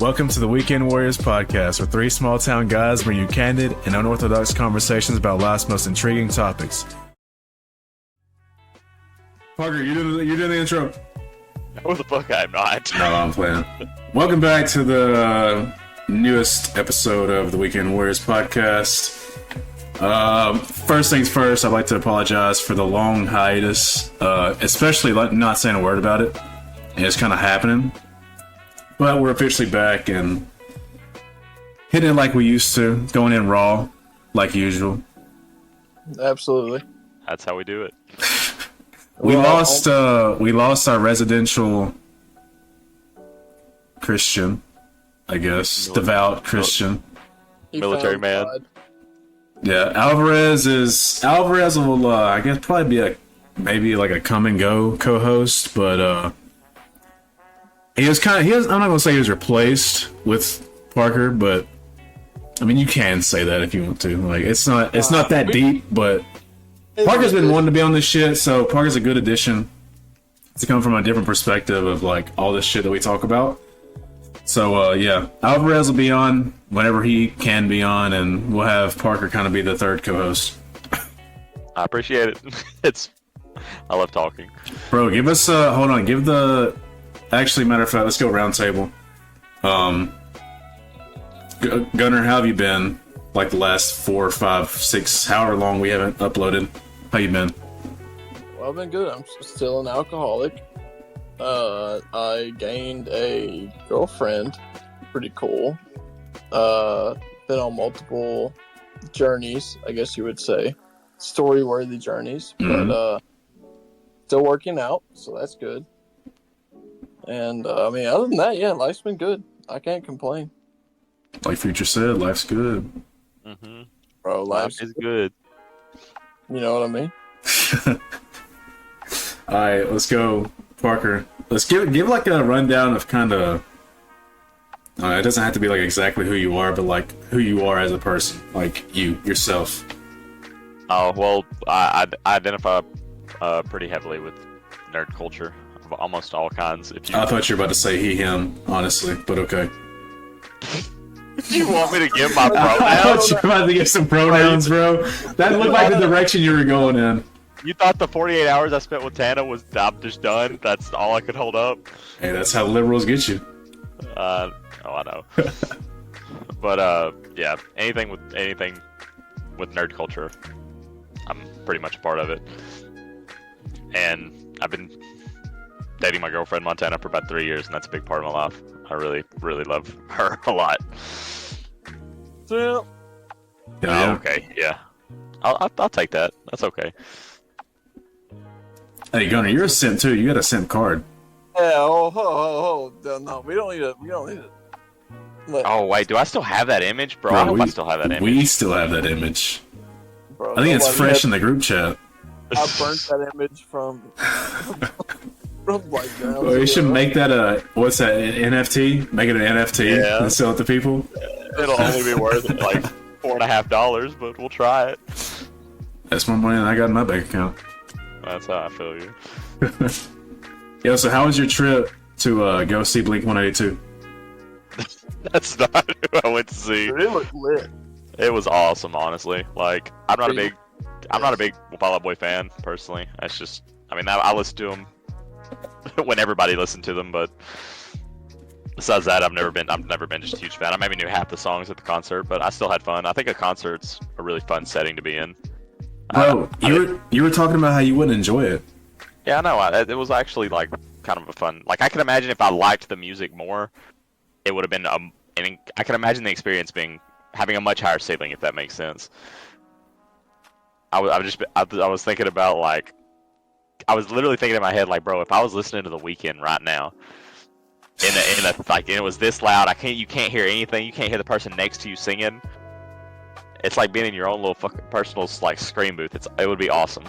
Welcome to the Weekend Warriors podcast, where three small-town guys bring you candid and unorthodox conversations about life's most intriguing topics. Parker, you doing the intro? No, the fuck I'm not. No, I'm playing. Welcome back to the newest episode of the Weekend Warriors podcast. First things first, I'd like to apologize for the long hiatus, especially not saying a word about it. It's kind of happening. But we're officially back and hitting it like we used to, going in raw, like usual. Absolutely. That's how we do it. We lost our residential Christian, I guess, devout Christian, military man. Yeah, Alvarez will I guess probably be maybe like a come and go co-host, but I'm not gonna say he was replaced with Parker, but I mean you can say that if you want to. Like it's not that deep, but Parker's been wanting to be on this shit, so Parker's a good addition to come from a different perspective of like all this shit that we talk about. So yeah, Alvarez will be on whenever he can be on, and we'll have Parker kind of be the third co-host. I appreciate it. I love talking. Bro, give us hold on, actually, matter of fact, let's go round table. Gunnar, how have you been? Like the last 4, 5, 6, however long we haven't uploaded. How you been? Well, I've been good. I'm still an alcoholic. I gained a girlfriend. Pretty cool. Been on multiple journeys, I guess you would say. Story-worthy journeys. Mm-hmm. But still working out, so that's good. And, I mean, other than that, yeah, life's been good. I can't complain. Like Future said, life's good. Mm-hmm. Bro, Life is good. You know what I mean? Alright, let's go, Parker. Let's give like a rundown of kind of... it doesn't have to be like exactly who you are, but like who you are as a person. Like yourself. Oh, well, I identify pretty heavily with nerd culture of almost all kinds. I thought you were about to say he, him, honestly, but okay. You want me to give my pronouns? I thought you were about to give some pronouns, bro. That looked like the direction you were going in. You thought the 48 hours I spent with Tana was I'm just done? That's all I could hold up? Hey, that's how liberals get you. I know. But, yeah, anything with nerd culture, I'm pretty much a part of it. And I've been dating my girlfriend Montana for about 3 years, and that's a big part of my life. I really, really love her a lot. Yeah. Yeah. Okay, yeah. I'll take that. That's okay. Hey, Gunnar, you're a simp too. You got a simp card. Yeah, no, we don't need it. Oh, wait, do I still have that image? Bro, I hope I still have that image. We still have that image. Bro, I think it's fresh in the group chat. I burnt that image from like Well, you should make that what's that, an NFT? Make it an NFT and sell it to people? It'll only be worth like $4.50, but we'll try it. That's more money than I got in my bank account. That's how I feel you. Yo, so how was your trip to go see Blink-182? That's not who I went to see. Dude, it looked lit. It was awesome, honestly. Like, I'm not a big Fall Out Boy fan, personally. That's just, I mean, I listen to them when everybody listened to them, but besides that, I've never been just a huge fan. I maybe knew half the songs at the concert, but I still had fun. I think a concert's a really fun setting to be in. Bro, you were talking about how you wouldn't enjoy it. Yeah, I know. It was actually like kind of a fun. Like I can imagine if I liked the music more, it would have been. I can imagine the experience having a much higher ceiling, if that makes sense. I was thinking about like, I was literally thinking in my head like, bro, if I was listening to The Weeknd right now, and it was this loud, you can't hear anything, you can't hear the person next to you singing. It's like being in your own little fucking personal like scream booth. It would be awesome.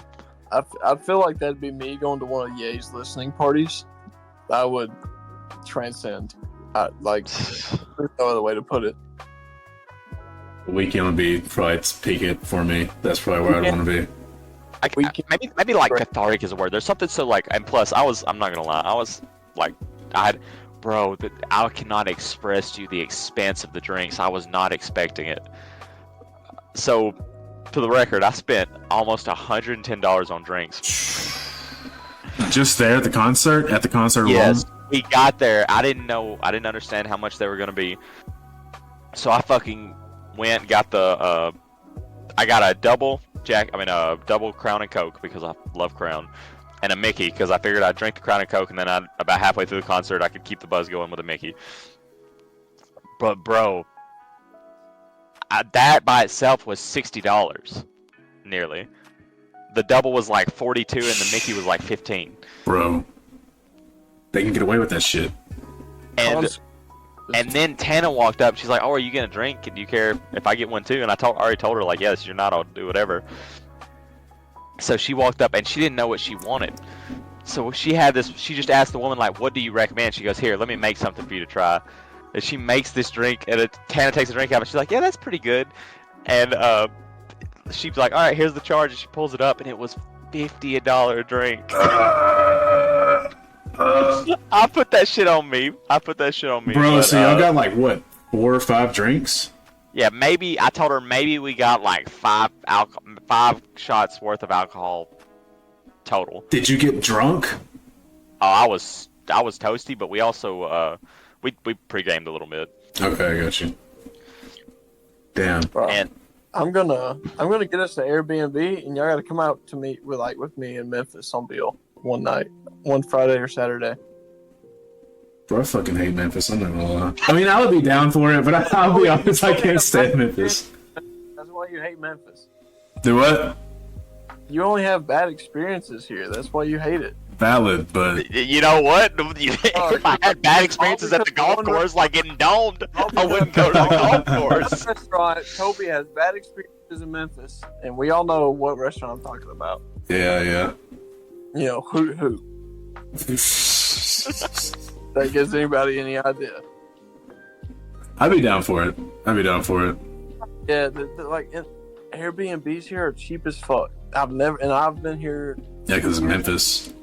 I feel like that'd be me going to one of Ye's listening parties. I would transcend. Like, there's no other way to put it. The Weeknd would be probably peak it for me. That's probably where I'd want to be. Maybe like cathartic is a word. There's something so like, and plus I'm not gonna lie, I was like, Bro, I cannot express to you the expense of the drinks. I was not expecting it. So, for the record, I spent almost $110 on drinks. Just there at the concert? At the concert alone? Yes, we got there. I didn't understand how much they were gonna be. So I fucking went and got I got a double Crown and Coke because I love Crown, and a Mickey because I figured I'd drink the Crown and Coke, and then about halfway through the concert I could keep the buzz going with a Mickey. But bro, that by itself was $60, nearly. The double was like 42, and the Mickey was like 15. Bro, they can get away with that shit. And then Tana walked up. She's like, "Oh, are you gonna drink? Do you care if I get one too?" And I already told her like, "Yes, you're not. I'll do whatever." So she walked up and she didn't know what she wanted. So she just asked the woman like, "What do you recommend?" She goes, "Here, let me make something for you to try." And she makes this drink, and Tana takes a drink out, and she's like, "Yeah, that's pretty good." And she's like, "All right, here's the charge." And she pulls it up, and it was $50 a drink. I put that shit on me. Bro, so y'all got like what, 4 or 5 drinks? Yeah, maybe. I told her maybe we got like 5 shots worth of alcohol total. Did you get drunk? Oh, I was toasty, but we also we pre-gamed a little bit. Okay, I got you. Damn. Bro, And I'm gonna get us an Airbnb, and y'all gotta come out to meet with me in Memphis on Beale one night, one Friday or Saturday. Bro, I fucking hate Memphis. I'm not gonna lie. I mean, I would be down for it, but I'll be honest, I can't stand Memphis. That's why you hate Memphis. Do what? You only have bad experiences here. That's why you hate it. Valid, but you know what? If I had bad experiences at the golf course, like getting domed, I wouldn't go to the golf course. Restaurant. Toby has bad experiences in Memphis, and we all know what restaurant I'm talking about. yeah. You know, Hoot Hoot. That gives anybody any idea. I'd be down for it. Yeah, Airbnbs here are cheap as fuck. I've been here. Yeah, because Memphis.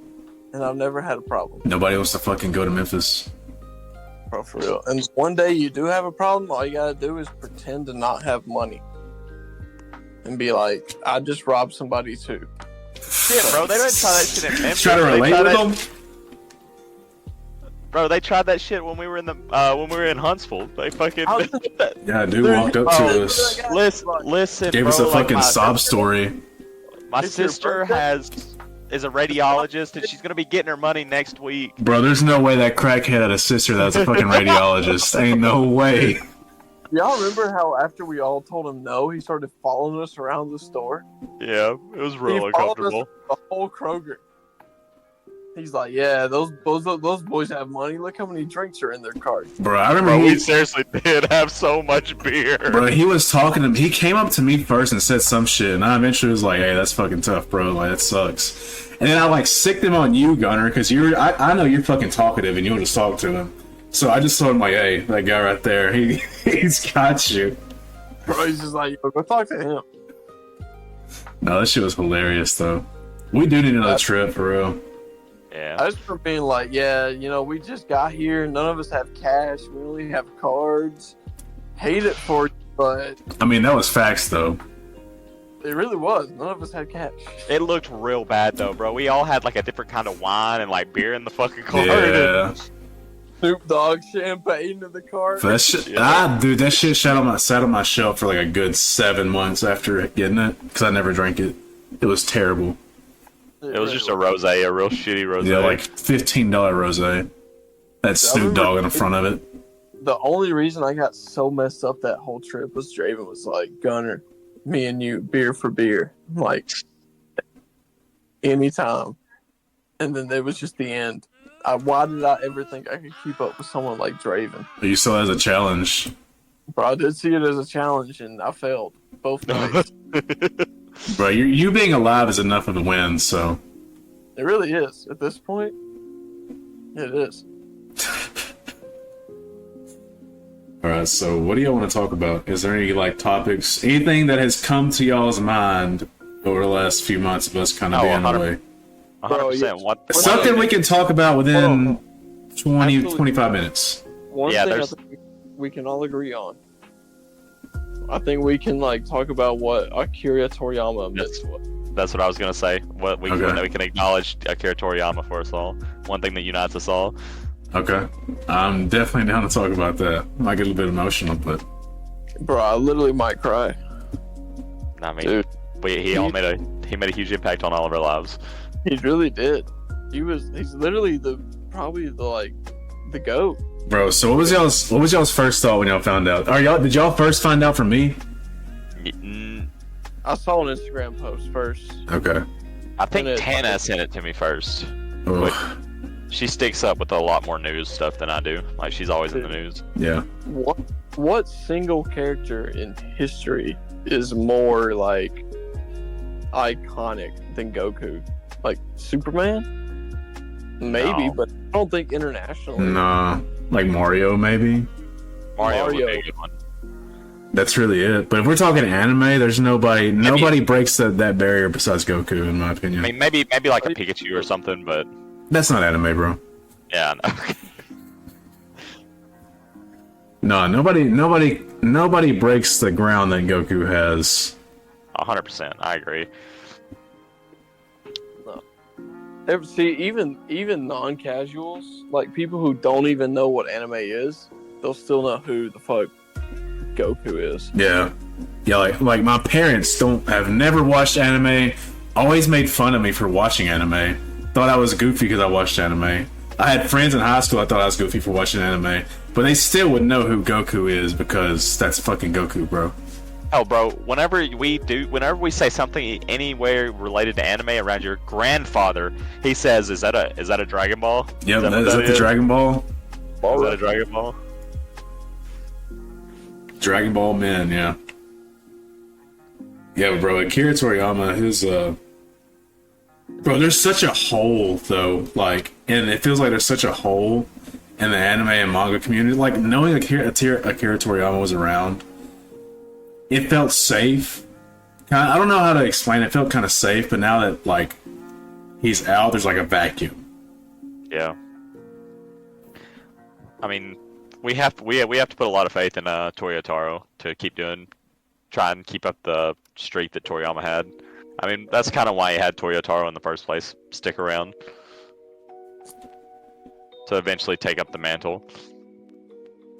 And I've never had a problem. Nobody wants to fucking go to Memphis. Bro, for real. And one day you do have a problem, all you gotta do is pretend to not have money. And be like, I just robbed somebody too. Yeah, bro, they didn't try that shit in Memphis. Try to relate with them? Bro, they tried that shit when we were in Huntsville. They fucking yeah, dude walked up to us. Listen, Gave bro, us a fucking like sob story. My sister is a radiologist, and she's gonna be getting her money next week. Bro, there's no way that crackhead had a sister that was a fucking radiologist. Ain't no way. Y'all remember how after we all told him no, he started following us around the store? Yeah, it was real uncomfortable. The whole Kroger. He's like, yeah, those boys have money. Look how many drinks are in their cart. Bro, I remember we seriously did have so much beer. Bro, he was talking to me. He came up to me first and said some shit, and I eventually was like, hey, that's fucking tough, bro. Like, that sucks. And then I, like, sicked him on you, Gunner, because I know you're fucking talkative, and you want to talk to him. So I just told him, like, hey, that guy right there, he's got you. Bro, he's just like, go talk to him. No, that shit was hilarious, though. We do need another trip, for real. Yeah. I just remember being like, yeah, you know, we just got here. None of us have cash. We only have cards. Hate it for you, but... I mean, that was facts, though. It really was. None of us had cash. It looked real bad, though, bro. We all had, like, a different kind of wine and, like, beer in the fucking cart. Yeah. Snoop Dogg champagne in the cart. That shit, dude, that shit sat on my shelf for, like, a good 7 months after getting it, because I never drank it. It was terrible. It was just a rosé, a real shitty rosé. Yeah, like $15 rosé. That Snoop Dogg in the front of it. The only reason I got so messed up that whole trip was Draven was like, Gunner, me and you, beer for beer. I'm like, anytime. And then there was just the end. Why did I ever think I could keep up with someone like Draven? You saw it as a challenge. Bro, I did see it as a challenge, and I failed both nights. Bro, you being alive is enough of a win, so... It really is. At this point, it is. Alright, so what do y'all want to talk about? Is there any, like, topics, anything that has come to y'all's mind over the last few months of us kind of being away? 100%. Something we can talk about within 20, Absolutely. 25 minutes. One Yeah, thing I there's- think we can all agree on. I think we can like talk about what Akira Toriyama meant Yes. to us. That's what I was gonna say. What we Okay. we can acknowledge Akira Toriyama for us all. One thing that unites us all. Okay. I'm definitely down to talk about that. Might get a little bit emotional, but Bro, I literally might cry. I mean, Dude, he made a huge impact on all of our lives. he really did. He's literally probably the GOAT. bro, so what was y'all's first thought when y'all found out? Did y'all first find out from me? Mm, I saw an Instagram post first. Okay. I think And it- Tana sent it to me first. Ugh. She sticks up with a lot more news stuff than I do. Like she's always in the news. Yeah. What single character in history is more like iconic than Goku? Like Superman? Maybe, No. but I don't think internationally. Nah. Like Mario, maybe. Mario would be Mario. a good one. That's really it. But if we're talking anime, there's nobody breaks that barrier besides Goku, in my opinion. I mean, maybe like a Pikachu or something, but That's not anime, bro. yeah, no. No, nobody breaks the ground that Goku has. 100%. I agree. See, even non-casuals, like people who don't even know what anime is, they'll still know who the fuck Goku is. Yeah. Yeah, like my parents have never watched anime, always made fun of me for watching anime. Thought I was goofy because I watched anime. I had friends in high school I thought I was goofy for watching anime, but they still would know who Goku is because that's fucking Goku, bro. Oh, bro, whenever we say something anywhere related to anime around your grandfather, he says, "Is that a Dragon Ball?" Yep, what is that the Dragon Ball? Is that a Dragon Ball? Dragon Ball Man, yeah. Yeah, bro, Akira Toriyama, bro, there's such a hole though, like, and it feels like there's such a hole in the anime and manga community. Like, knowing Akira Toriyama was around, it felt safe. I don't know how to explain it. It felt kind of safe, but now that like he's out, there's like a vacuum. Yeah. I mean, we have to put a lot of faith in Toyotaro to try and keep up the streak that Toriyama had. I mean, that's kind of why he had Toyotaro in the first place. Stick around to eventually take up the mantle.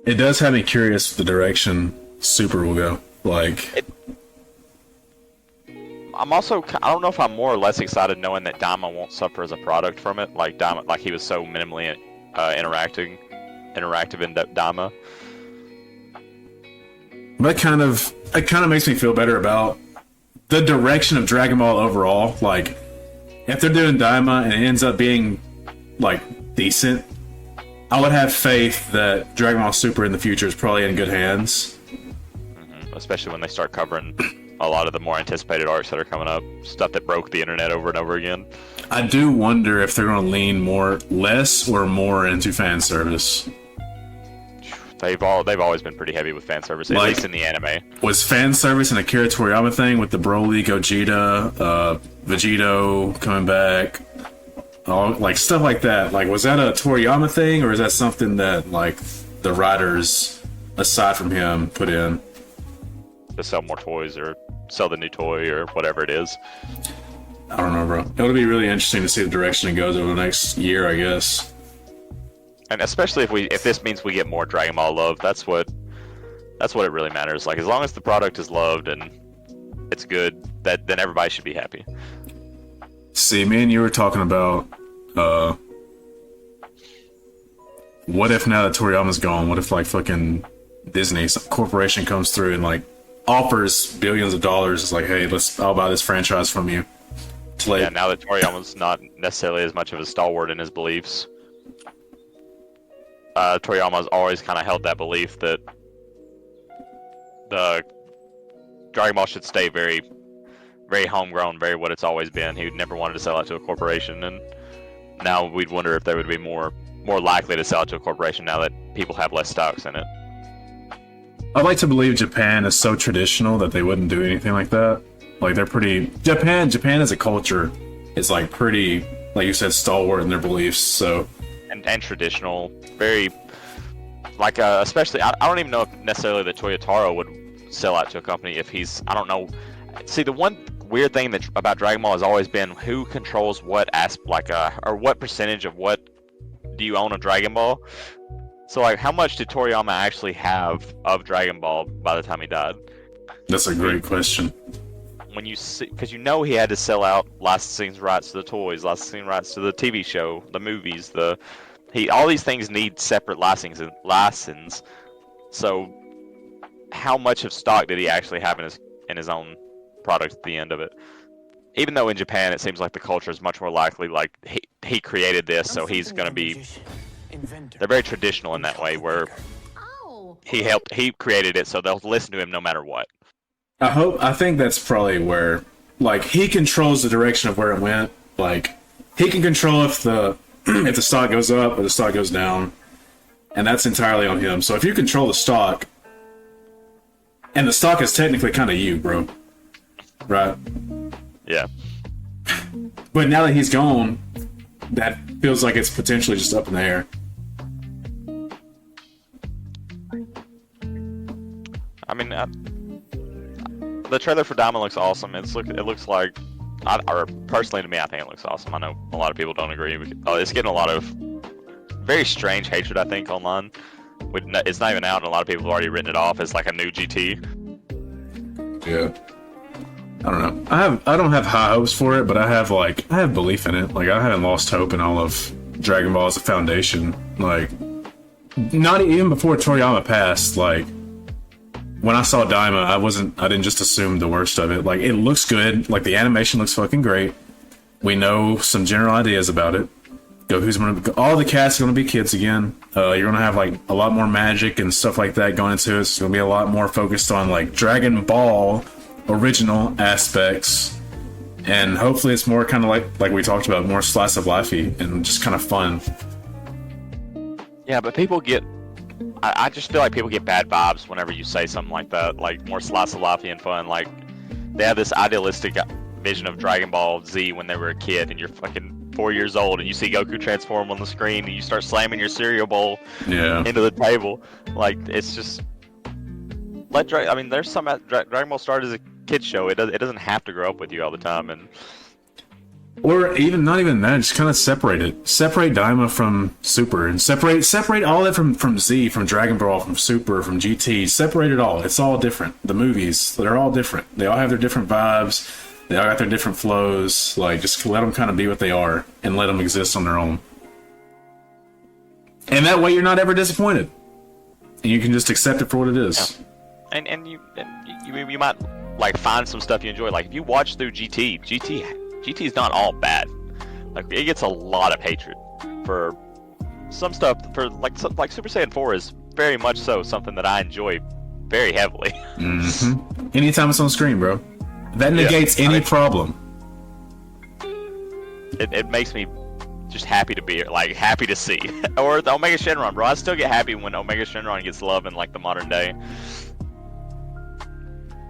It does have me curious the direction Super will go. Like, I'm also, I don't know if I'm more or less excited knowing that Daima won't suffer as a product from it. Like Daima, like he was so minimally interactive in Daima. that kind of makes me feel better about the direction of Dragon Ball overall. Like, if they're doing Daima and it ends up being like decent, I would have faith that Dragon Ball Super in the future is probably in good hands. Especially when they start covering a lot of the more anticipated arcs that are coming up, stuff that broke the internet over and over again. I do wonder if they're going to lean less or more into fan service. They've always been pretty heavy with fan service, at least in the anime. Was fan service an Akira Toriyama thing with the Broly, Gogeta, Vegito coming back, like stuff like that? Like, was that a Toriyama thing, or is that something that like the writers, aside from him, put in? To sell more toys or sell the new toy or whatever it is. I don't know, bro. It'll be really interesting to see the direction it goes over the next year, I guess. And especially if this means we get more Dragon Ball love, that's what it really matters. Like, as long as the product is loved and it's good, then everybody should be happy. See, me and you were talking about what if now that Toriyama's gone, what if like fucking Disney, some corporation comes through and like offers billions of dollars. It's like, hey, I'll buy this franchise from you. Yeah, now that Toriyama's not necessarily as much of a stalwart in his beliefs, Toriyama's always kind of held that belief that the Dragon Ball should stay very, very homegrown, very what it's always been. He never wanted to sell it to a corporation, and now we'd wonder if they would be more likely to sell it to a corporation now that people have less stocks in it. I'd like to believe Japan is so traditional that they wouldn't do anything like that. Like, they're pretty... Japan as a culture is like pretty, like you said, stalwart in their beliefs, so... and traditional, very like especially I don't even know if necessarily that Toyotaro would sell out to a company if he's I don't know. See, the one weird thing that about Dragon Ball has always been who controls what or what percentage of what do you own of Dragon Ball. So like, how much did Toriyama actually have of Dragon Ball by the time he died? That's a great question. When you see, because you know he had to sell out licensing rights to the toys, licensing rights to the TV show, the movies, all these things need separate license. So, how much of stock did he actually have in his own product at the end of it? Even though in Japan it seems like the culture is much more likely like he created this, so he's gonna be. They're very traditional in that way, where he created it, so they'll listen to him no matter what. I think that's probably where, like, he controls the direction of where it went. Like, he can control if the stock goes up or the stock goes down, and that's entirely on him. So if you control the stock, and the stock is technically kind of you, bro, right? Yeah. But now that he's gone, that feels like it's potentially just up in the air. I mean, the trailer for Diamond looks awesome. It looks like, or personally to me, I think it looks awesome. I know a lot of people don't agree. It's getting a lot of very strange hatred, I think, online. It's not even out, and a lot of people have already written it off as like a new GT. Yeah. I don't know. I don't have high hopes for it, but I have belief in it. Like, I haven't lost hope in all of Dragon Ball as a foundation. Like, not even before Toriyama passed. Like, when I saw Daima, I didn't just assume the worst of it. Like, it looks good. Like, the animation looks fucking great. We know some general ideas about it. All the cast are gonna be kids again. You're gonna have like a lot more magic and stuff like that going into it. It's gonna be a lot more focused on like Dragon Ball original aspects, and hopefully it's more kind of like we talked about, more slice of lifey and just kind of fun. Yeah, but people get. I just feel like people get bad vibes whenever you say something like that, like more slice of life and fun. Like, they have this idealistic vision of Dragon Ball Z when they were a kid, and you're fucking 4 years old, and you see Goku transform on the screen, and you start slamming your cereal bowl into the table. Like, it's just there's some Dragon Ball started as a kid show. It doesn't have to grow up with you all the time, and. Or even not even that, just kind of separate it. Separate Daima from Super, and separate all that from Z, from Dragon Ball, from Super, from GT. Separate it all. It's all different. The movies, they're all different. They all have their different vibes. They all got their different flows. Like, just let them kind of be what they are, and let them exist on their own. And that way you're not ever disappointed. And you can just accept it for what it is. Yeah. And you might like find some stuff you enjoy. Like, if you watch through GT is not all bad. Like, it gets a lot of hatred for some stuff. For like Super Saiyan 4 is very much so something that I enjoy very heavily. Mm-hmm. Anytime it's on screen, bro, that negates any problem. It makes me just happy to see. Or the Omega Shenron, bro. I still get happy when Omega Shenron gets love in like the modern day.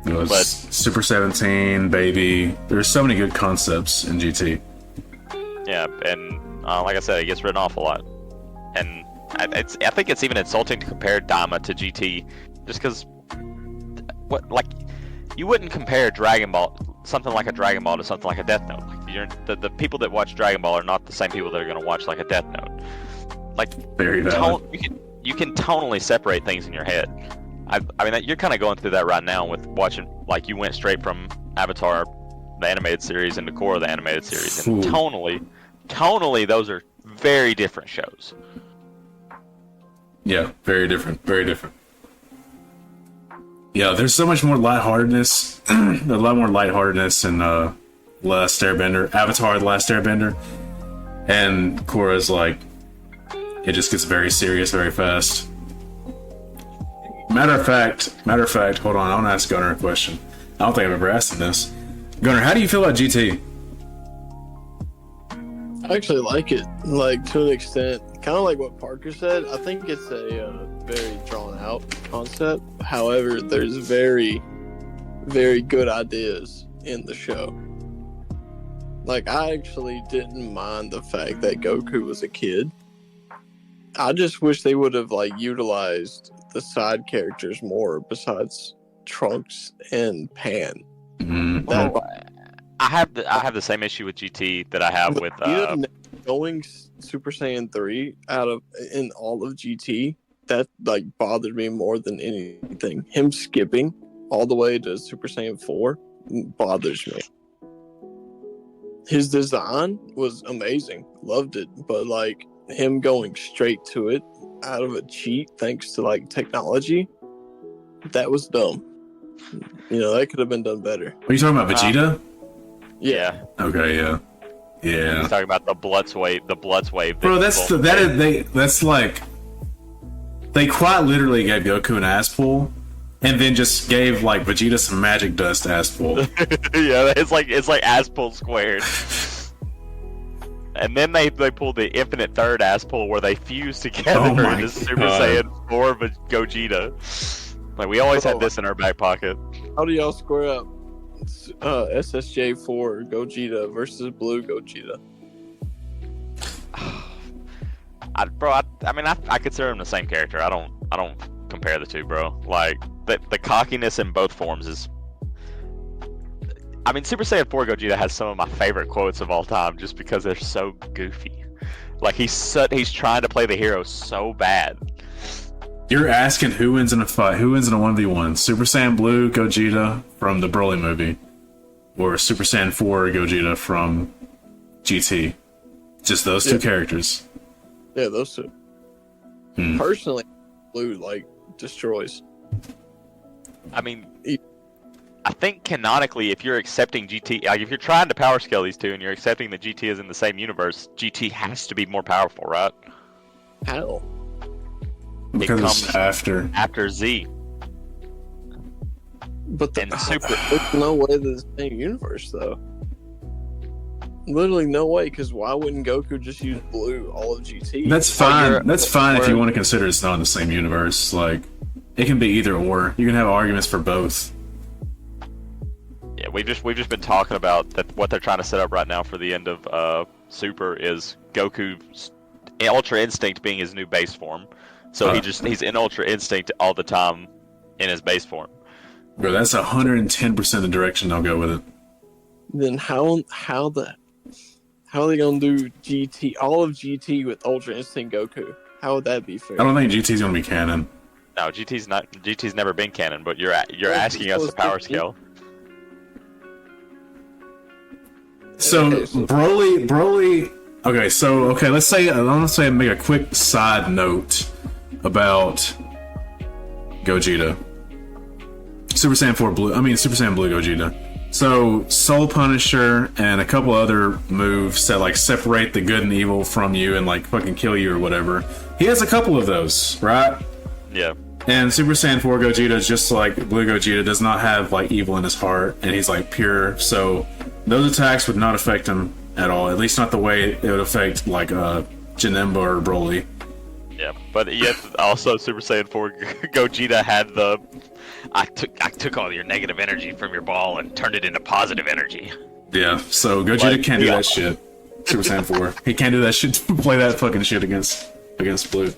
But Super 17, Baby. There's so many good concepts in GT. Yeah, and like I said, it gets written off a lot. And I think it's even insulting to compare Daima to GT, just because you wouldn't compare something like a Dragon Ball to something like a Death Note. Like, the people that watch Dragon Ball are not the same people that are going to watch like a Death Note. Like, very valid. You can tonally separate things in your head. I mean, you're kind of going through that right now with watching, like, you went straight from Avatar, the animated series, into Korra, the animated series. And tonally, those are very different shows. Yeah, very different. Very different. Yeah, there's so much more lightheartedness. A lot more lightheartedness in Last Airbender, Avatar, The Last Airbender. And Korra's like, it just gets very serious very fast. Matter of fact, hold on, I want to ask Gunnar a question. I don't think I've ever asked him this. Gunnar, how do you feel about GT? I actually like it, like, to an extent. Kind of like what Parker said. I think it's a very drawn out concept. However, there's very, very good ideas in the show. Like, I actually didn't mind the fact that Goku was a kid. I just wish they would have like utilized the side characters more besides Trunks and Pan. Mm. That I have the same issue with GT that I have with going Super Saiyan 3 out of in all of GT, that like bothered me more than anything. Him skipping all the way to Super Saiyan 4 bothers me. His design was amazing, loved it, but like him going straight to it out of a cheat thanks to like technology, that was dumb. You know, that could have been done better. Are you talking about Vegeta? Yeah. Okay, yeah. Yeah. He's talking about the Bloods wave. Bro, that's like they quite literally gave Goku an ass pull, and then just gave like Vegeta some magic dust ass pull. Yeah, it's like ass pull squared. And then they pulled the infinite third ass pull where they fused together Oh my into Super God. Saiyan 4 Gogeta. Like we always had this in our back pocket. How do y'all square up SSJ4 Gogeta versus Blue Gogeta? I consider him the same character. I don't compare the two, bro. Like the cockiness in both forms is. I mean, Super Saiyan 4 Gogeta has some of my favorite quotes of all time, just because they're so goofy. Like he's trying to play the hero so bad. You're asking who wins in a fight? Who wins in a 1v1? Super Saiyan Blue Gogeta from the Broly movie, or Super Saiyan 4 Gogeta from GT? Just those two characters. Yeah, those two. Personally, Blue like destroys. I mean, I think canonically, if you're accepting GT, like if you're trying to power scale these two and you're accepting that GT is in the same universe, GT has to be more powerful, right? How? Because It it's comes after Z. But And Super. there's no way they're the same universe, though. Literally no way, because why wouldn't Goku just use Blue all of GT? That's fine. That's fine if you want to consider it's not in the same universe. Like, it can be either or. You can have arguments for both. Yeah, we've just been talking about that. What they're trying to set up right now for the end of Super is Goku's Ultra Instinct being his new base form. So he's in Ultra Instinct all the time in his base form. Bro, that's 110% the direction I'll go with it. Then how are they gonna do GT all of GT with Ultra Instinct Goku? How would that be fair? I don't think GT's gonna be canon. No, GT's never been canon, but you're asking us to power scale. So Broly. Okay, let's say make a quick side note about Gogeta. Super Saiyan Blue Gogeta. So Soul Punisher and a couple other moves that like separate the good and evil from you and like fucking kill you or whatever. He has a couple of those, right? Yeah. And Super Saiyan 4 Gogeta is just like Blue Gogeta, does not have like evil in his heart, and he's like pure. So those attacks would not affect him at all. At least not the way it would affect like Janemba or Broly. Yeah, but yet also Super Saiyan 4 Gogeta had the I took all your negative energy from your ball and turned it into positive energy. Yeah, so Gogeta can't do that shit. Super Saiyan 4. He can't do that shit, play that fucking shit against Blue.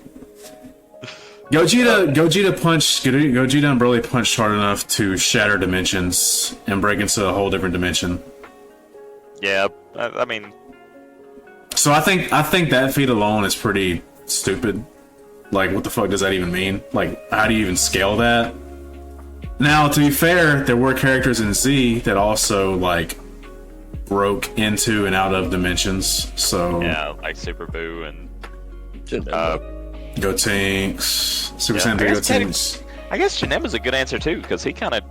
Gogeta and Broly punched hard enough to shatter dimensions and break into a whole different dimension. Yeah, I mean, so I think that feat alone is pretty stupid. Like, what the fuck does that even mean? Like, how do you even scale that? Now, to be fair, there were characters in Z that also like broke into and out of dimensions. So yeah, like Super Boo and Gotenks, Super Saiyan 3 Gotenks. I guess Janemba's a good answer too, because he kind of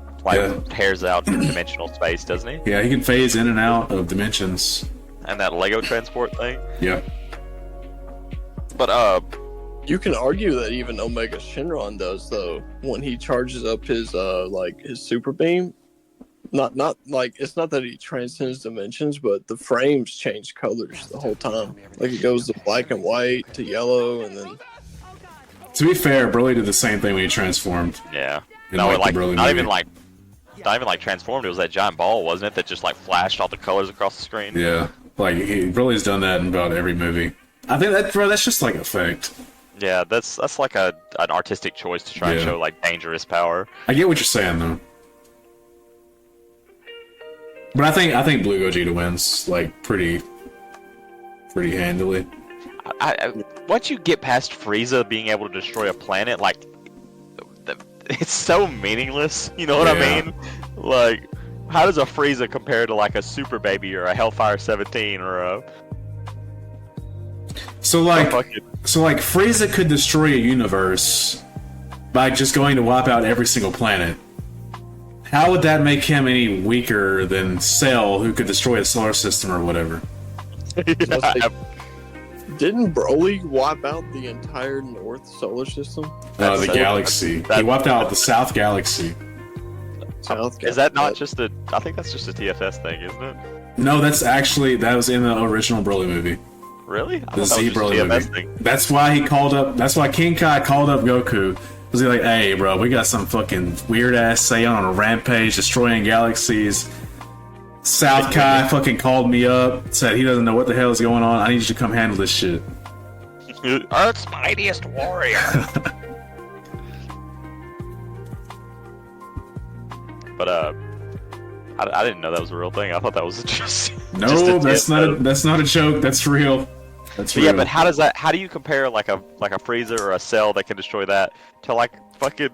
tears out dimensional space, doesn't he? Yeah, he can phase in and out of dimensions. And that Lego transport thing. Yeah. But you can argue that even Omega Shenron does, though, when he charges up his his super beam. Not like, it's not that he transcends dimensions, but the frames change colors the whole time. Like, it goes to black and white to yellow, and then. To be fair, Broly did the same thing when he transformed. Yeah. In, No, like, like the Broly not movie. even like transformed. It was that giant ball, wasn't it? That just like flashed all the colors across the screen. Yeah, like Broly's done that in about every movie. I think that's just like effect. Yeah, that's like an artistic choice to try and Yeah. show like dangerous power. I get what you're saying though. But I think Blue Gogeta wins like pretty handily. Once you get past Frieza being able to destroy a planet, like it's so meaningless. You know what I Yeah. mean? Like, how does a Frieza compare to like a Super Baby or a Hellfire 17 or a So like fucking Frieza could destroy a universe by just going to wipe out every single planet. How would that make him any weaker than Cell, who could destroy a solar system or whatever? Didn't Broly wipe out the entire North Solar System? The galaxy. He wiped out the South Galaxy. South. Is that not just a? I think that's just a TFS thing, isn't it? No, that was in the original Broly movie. Really? I The thought that Z was just a Broly TFS movie. thing. That's why King Kai called up Goku. Was he like, hey bro, we got some fucking weird ass Saiyan on a rampage destroying galaxies. South Kai fucking called me up, said he doesn't know what the hell is going on. I need you to come handle this shit. Earth's mightiest warrior. But I didn't know that was a real thing. I thought that was just No, just that's not a joke. That's real. That's real. Yeah, but how do you compare like a Frieza or a Cell that can destroy that to like fucking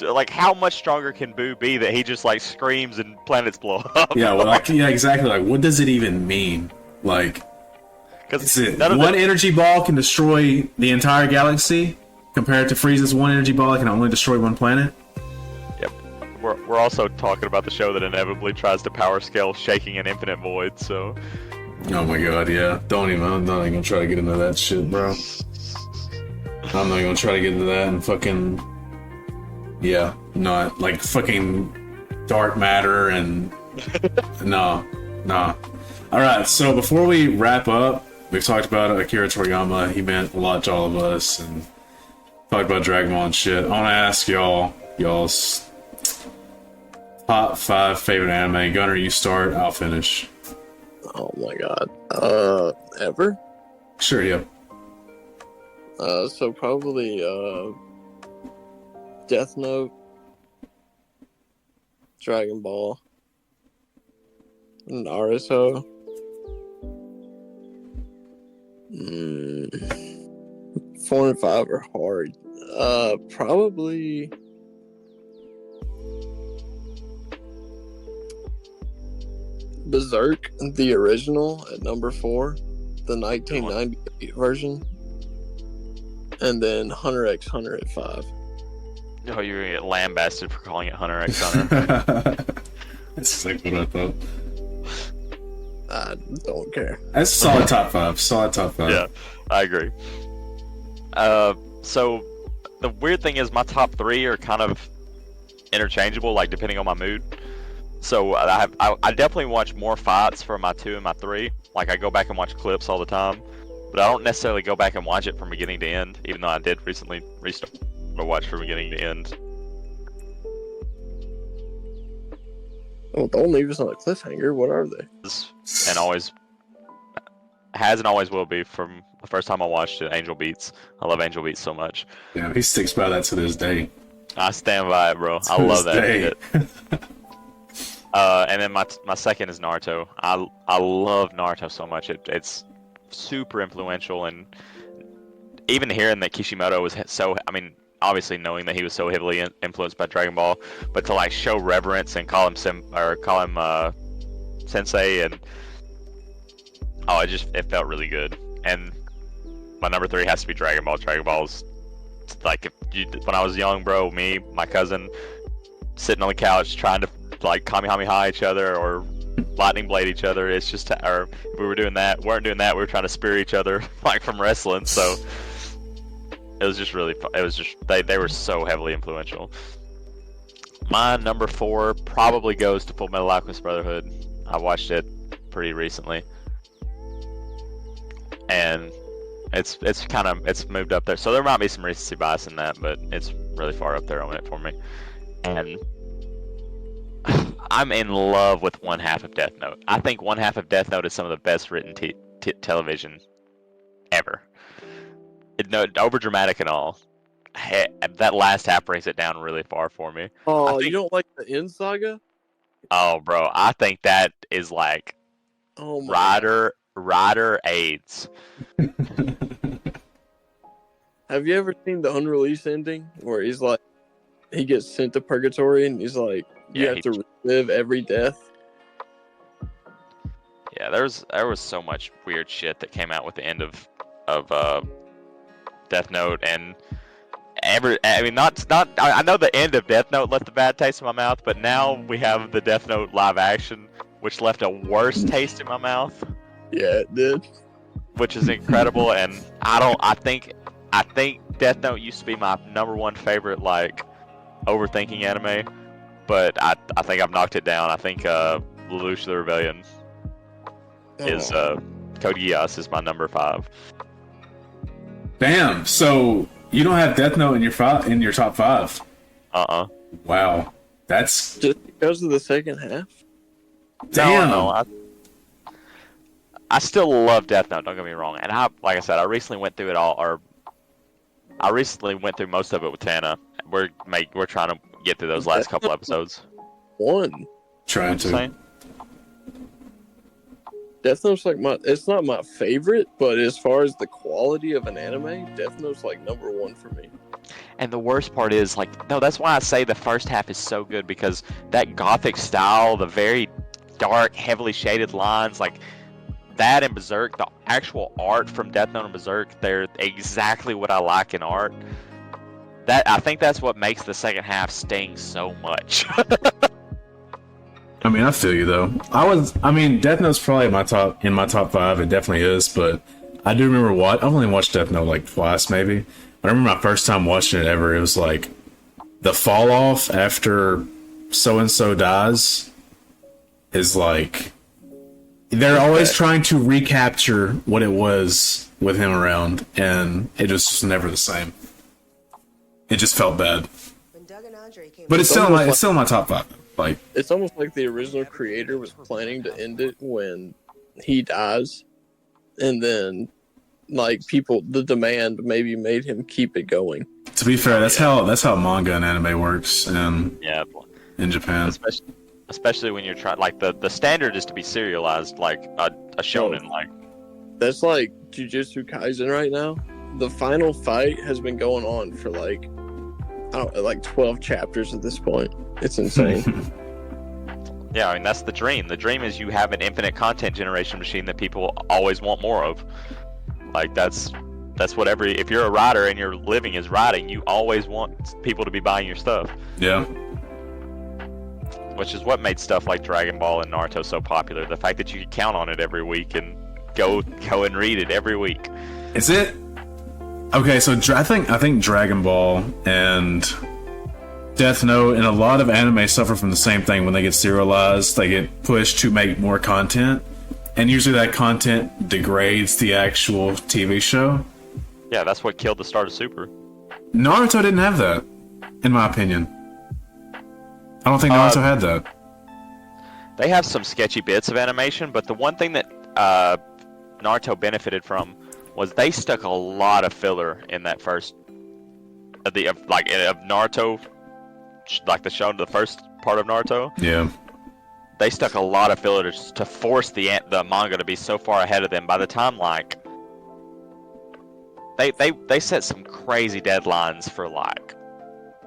like how much stronger can Boo be that he just like screams and planets blow up? Yeah, well, exactly. Like, what does it even mean? Like, Because one energy ball can destroy the entire galaxy, compared to Frieza's one energy ball that can only destroy one planet. Yep. We're also talking about the show that inevitably tries to power scale shaking an infinite void. So Oh my god, yeah. I'm not even gonna try to get into that shit, bro. I'm not gonna try to get into that and fucking. Yeah, not like fucking dark matter and. No. Alright, so before we wrap up, we've talked about Akira Toriyama. He meant a lot to all of us and talked about Dragon Ball and shit. I wanna ask y'all's top 5 favorite anime. Gunner, you start, I'll finish. Oh my god. Ever? Sure, yeah. So probably Death Note, Dragon Ball, Naruto. 4 and 5 are hard. Probably Berserk, the original, at number 4, the 1998 version, and then Hunter x Hunter at 5. oh, you're gonna get lambasted for calling it Hunter x Hunter. That's exactly what I thought. I don't care. That's solid top 5. Solid top 5. Yeah, I agree. So the weird thing is my top 3 are kind of interchangeable, like depending on my mood. So I definitely watch more fights for my 2 and my 3. Like I go back and watch clips all the time, but I don't necessarily go back and watch it from beginning to end. Even though I did recently restart to watch from beginning to end. Well, don't leave us on a cliffhanger. What are they? And always has and always will be from the first time I watched it. Angel Beats. I love Angel Beats so much. Yeah, he sticks by that to this day. I stand by it, bro. I To love this that day. shit. And then my second is Naruto. I love Naruto so much. It's super influential, and even hearing that Kishimoto was so, I mean, obviously knowing that he was so heavily influenced by Dragon Ball, but to like show reverence and call him sensei, and it felt really good. And my number 3 has to be Dragon Ball. Dragon Ball's like when I was young, bro, me, my cousin, sitting on the couch trying to like Kamehameha each other or lightning blade each other. It's just, or if we weren't doing that, we were trying to spear each other like from wrestling. So it was just really, it was just, they were so heavily influential. My number 4 probably goes to Full Metal Alchemist Brotherhood. I watched it pretty recently, and it's moved up there. So there might be some recency bias in that, but it's really far up there on it for me. And I'm in love with one half of Death Note. I think one half of Death Note is some of the best written television ever. No, over dramatic and all. That last half brings it down really far for me. Oh, think- you don't like the End Saga? Oh, bro, I think that is like Oh my. Rider AIDS. Have you ever seen the unreleased ending where he's like, he gets sent to purgatory and he's like, you Yeah, have to relive every death? Yeah, there was so much weird shit that came out with the end of Death Note, and I know the end of Death Note left a bad taste in my mouth, but now we have the Death Note live action, which left a worse taste in my mouth, Yeah, it did. which is incredible. And I think Death Note used to be my #1 favorite like overthinking anime, but I think I've knocked it down. I think Lelouch the Rebellion is Code Geass is my number 5. Damn. So you don't have Death Note in your top 5? Wow. That's Just because of the second half? damn. No, I still love Death Note. Don't get me wrong. And like I said, I recently went through it all, or I recently went through most of it with Tana. We're trying to get through those last couple episodes. One. Trying What you to. saying? Death Note's like it's not my favorite, but as far as the quality of an anime, Death Note's like number 1 for me. And the worst part is, like, no, that's why I say the first half is so good, because that gothic style, the very dark, heavily shaded lines, like that and Berserk, the actual art from Death Note and Berserk, they're exactly what I like in art. I think that's what makes the second half sting so much. I mean, I feel you though. Death Note's probably in my top 5. It definitely is, but I do remember I've only watched Death Note like twice, maybe. But I remember my first time watching it ever. It was like the fall off after so and so dies is like they're always trying to recapture what it was with him around, and it just was never the same. It just felt bad. But it's still in my top 5. Like, It's almost like the original creator was planning to end it when he dies, and then like the demand maybe made him keep it going. to be fair, that's how manga and anime works Yeah, in Japan. especially when you're trying, like, the standard is to be serialized, like a shonen, like. That's like Jujutsu Kaisen right now. The final fight has been going on for like 12 chapters at this point. It's insane. Yeah, I mean, that's the dream. The dream is you have an infinite content generation machine that people always want more of. Like, that's what if you're a writer and your living is writing, you always want people to be buying your stuff. Yeah. Which is what made stuff like Dragon Ball and Naruto so popular. The fact that you could count on it every week and go and read it every week. Is it? Okay, so I think Dragon Ball and Death Note and a lot of anime suffer from the same thing. When they get serialized, they get pushed to make more content, and usually that content degrades the actual TV show. Yeah, that's what killed the start of Super. Naruto didn't have that, in my opinion. I don't think Naruto had that. They have some sketchy bits of animation, but the one thing that Naruto benefited from was they stuck a lot of filler in that first of Naruto, like the show, the first part of Naruto. Yeah. They stuck a lot of filler to force the manga to be so far ahead of them. By the time, like, they set some crazy deadlines for, like,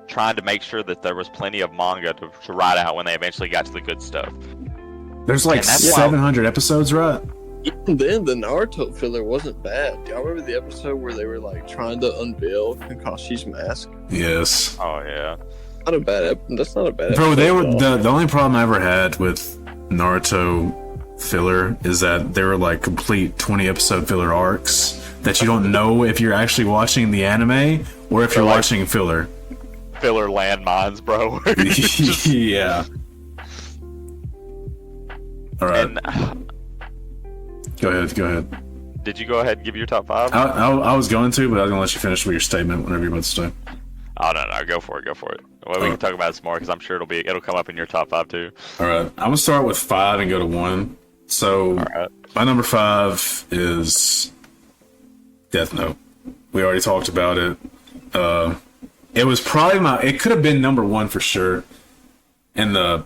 trying to make sure that there was plenty of manga to write out when they eventually got to the good stuff. There's like 700 episodes, right? Even then, the Naruto filler wasn't bad. Do y'all remember the episode where they were like trying to unveil Kakashi's mask? Yes. Oh yeah. Not a bad. That's not a bad. Bro, they were episode at all. the only problem I ever had with Naruto filler is that they were like complete 20 episode filler arcs that you don't know if you're actually watching the anime or if you're like watching filler. Filler landmines, bro. Yeah. All right. And, Go ahead. did you go ahead and give your top 5? I was going to, but I was going to let you finish with your statement whenever you're about to say. Oh no, go for it. Well, we can talk about it some more because I'm sure it'll come up in your top 5 too. All right. I'm going to start with 5 and go to 1. So, All right. my number 5 is Death Note. We already talked about it. It was probably it could have been number one for sure in the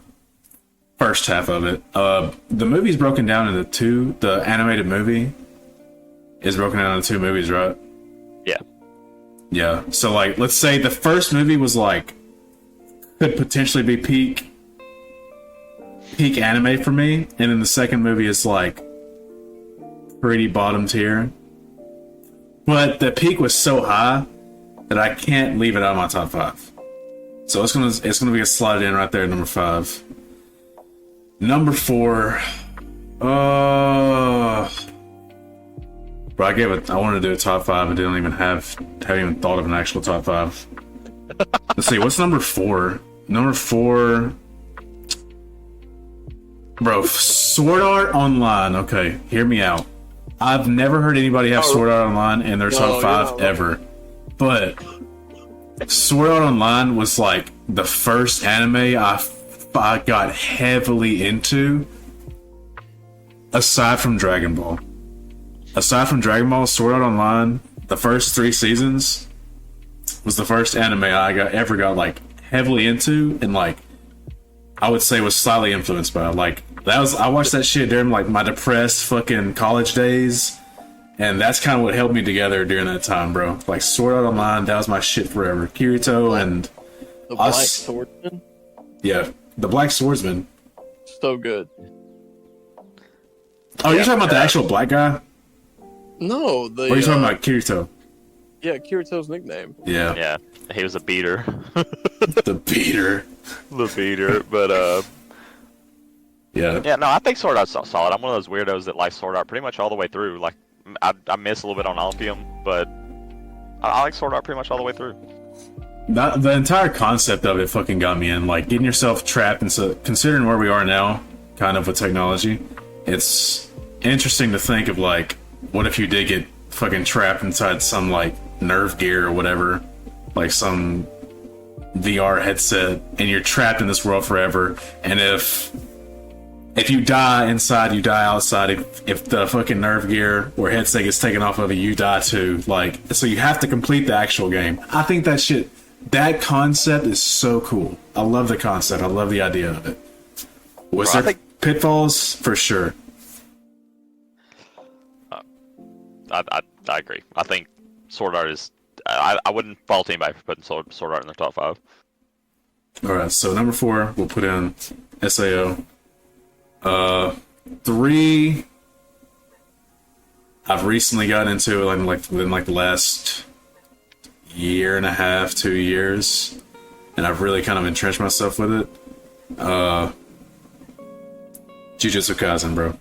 first half of it. The movie's broken down into two. The animated movie is broken down into two movies, right? Yeah. Yeah. So like, let's say the first movie was like, could potentially be peak anime for me, and then the second movie is like pretty bottom tier. But the peak was so high that I can't leave it out of my top 5. So it's gonna be a slide in right there at number 5. Number 4. Bro, I wanted to do a top 5 and haven't even thought of an actual top 5. Let's see, what's number 4? Number 4. Bro, Sword Art Online. Okay, hear me out. I've never heard anybody have Sword Art Online in their top 5 ever. But Sword Art Online was like the first anime I got heavily into, aside from Dragon Ball. Aside from Dragon Ball, Sword Art Online, the first 3 seasons was the first anime I ever got like heavily into, and like I would say was slightly influenced by. Like I watched that shit during like my depressed fucking college days, and that's kind of what held me together during that time, bro. Like Sword Art Online, that was my shit forever. Kirito and the Black Swordsman. Yeah, the Black Swordsman. So good. Oh, you're talking about the actual black guy? No, Or are you talking about Kirito? Yeah, Kirito's nickname. Yeah. Yeah, he was a beater. The beater. The beater, but Yeah. yeah, no, I think Sword Art's solid. I'm one of those weirdos that likes Sword Art pretty much all the way through. Like, I miss a little bit on Olympium, but I like Sword Art pretty much all the way through. The entire concept of it fucking got me in. Like, getting yourself trapped, and so considering where we are now, kind of with technology, it's interesting to think of like, what if you did get fucking trapped inside some like nerve gear or whatever, like some VR headset, and you're trapped in this world forever, and if you die inside, you die outside. If the fucking nerve gear or headset gets taken off of you die too. Like, so you have to complete the actual game. I think that concept is so cool. I love the concept. I love the idea of it. Was there pitfalls? For sure. I agree. I think Sword Art is. I wouldn't fault anybody for putting Sword Art in their top 5. Alright, so number 4, we'll put in SAO. 3, I've recently gotten into within the last year and a half, 2 years, and I've really kind of entrenched myself with it. Jujutsu Kaisen, bro.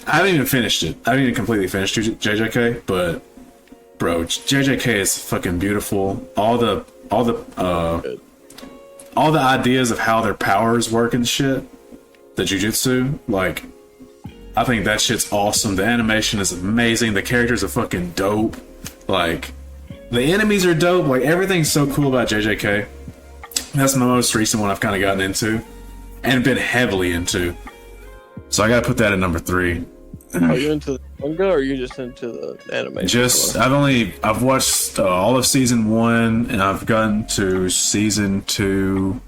I haven't even finished it. I haven't even completely finished JJK, but bro, JJK is fucking beautiful. All the ideas of how their powers work and shit, the jujutsu, like, I think that shit's awesome. The animation is amazing. The characters are fucking dope. Like, the enemies are dope. Like, everything's so cool about JJK. That's my most recent one I've kind of gotten into and been heavily into. So I gotta put that at number 3. Are you into the manga, or are you just into the anime? I've watched all of season 1, and I've gotten to season 2,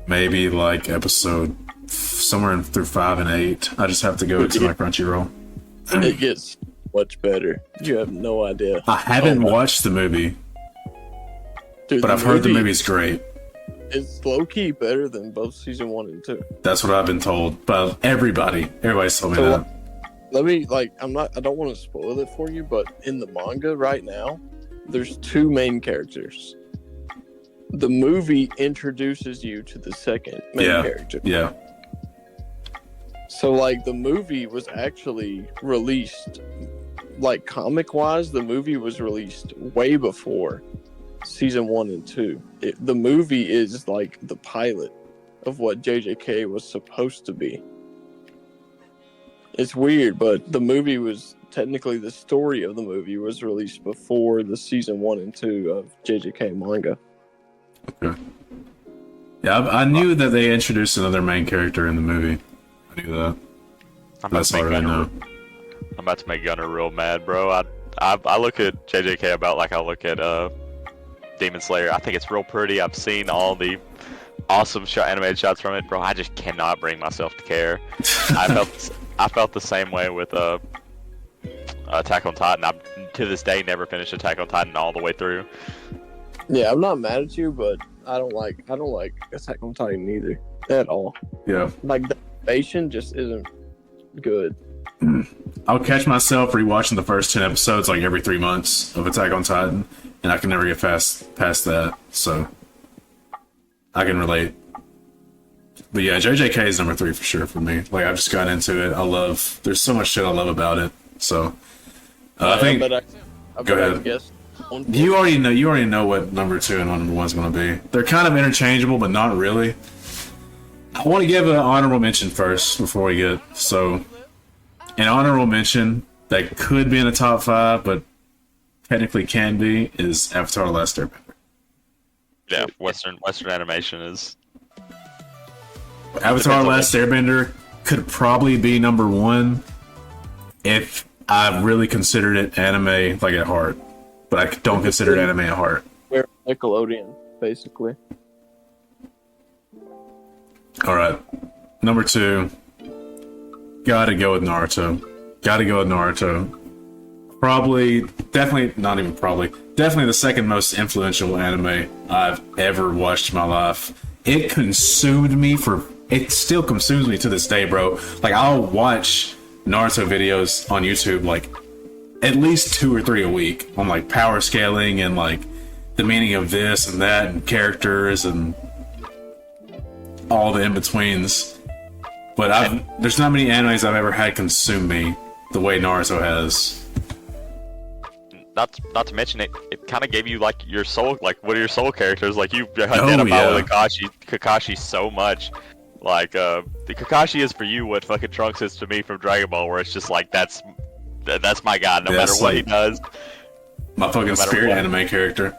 maybe like episode somewhere through 5 and 8. I just have to go to my Crunchyroll. It gets much better. You have no idea. I haven't watched the movie, Dude, but I've heard the movie's great. It's low-key better than both season 1 and 2. That's what I've been told by everybody. Everybody's told me that. Let me, I don't want to spoil it for you, but in the manga right now, there's 2 main characters. The movie introduces you to the second main character. Yeah. So, like, the movie was actually released, like, comic-wise, the movie was released way before season 1 and 2. The movie is, like, the pilot of what JJK was supposed to be. It's weird, but the movie was technically, the story of the movie was released before the season 1 and 2 of JJK manga. Okay. Yeah, I knew that they introduced another main character in the movie. I knew that. That's all I know. I'm about to make Gunner real mad, bro. I I look at JJK about like I look at Demon Slayer. I think it's real pretty. I've seen all the awesome animated shots from it, bro. I just cannot bring myself to care. I felt the same way with Attack on Titan. I've to this day never finished Attack on Titan all the way through. Yeah, I'm not mad at you, but I don't like Attack on Titan either at all. Yeah. Like the animation just isn't good. I'll catch myself rewatching the first 10 episodes like every 3 months of Attack on Titan, and I can never get past that, so I can relate. But yeah, JJK is number 3 for sure for me. Like, I've just gotten into it. There's so much shit I love about it. So I think go ahead. Guess You already know what number 2 and number 1 is going to be. They're kind of interchangeable, but not really. I want to give an honorable mention first before we get an honorable mention that could be in the top 5, but technically can be, is Avatar: The Last Airbender. Yeah, Western animation is. Avatar: The Last Airbender could probably be number 1 if I really considered it anime like at heart, but I don't consider it anime at heart. We're Nickelodeon, basically. All right, number 2. Gotta go with Naruto. Definitely the second most influential anime I've ever watched in my life. It still consumes me to this day, bro. Like, I'll watch Naruto videos on YouTube like at least 2 or 3 a week on like power scaling and like the meaning of this and that and characters and all the in-betweens. But there's not many animes I've ever had consume me the way Naruto has. Not to mention it kind of gave you like your soul, like what are your soul characters? Like you identify with Kakashi so much. Like the Kakashi is for you what fucking Trunks is to me from Dragon Ball, where it's just like that's my guy no matter what he does. My fucking spirit anime character.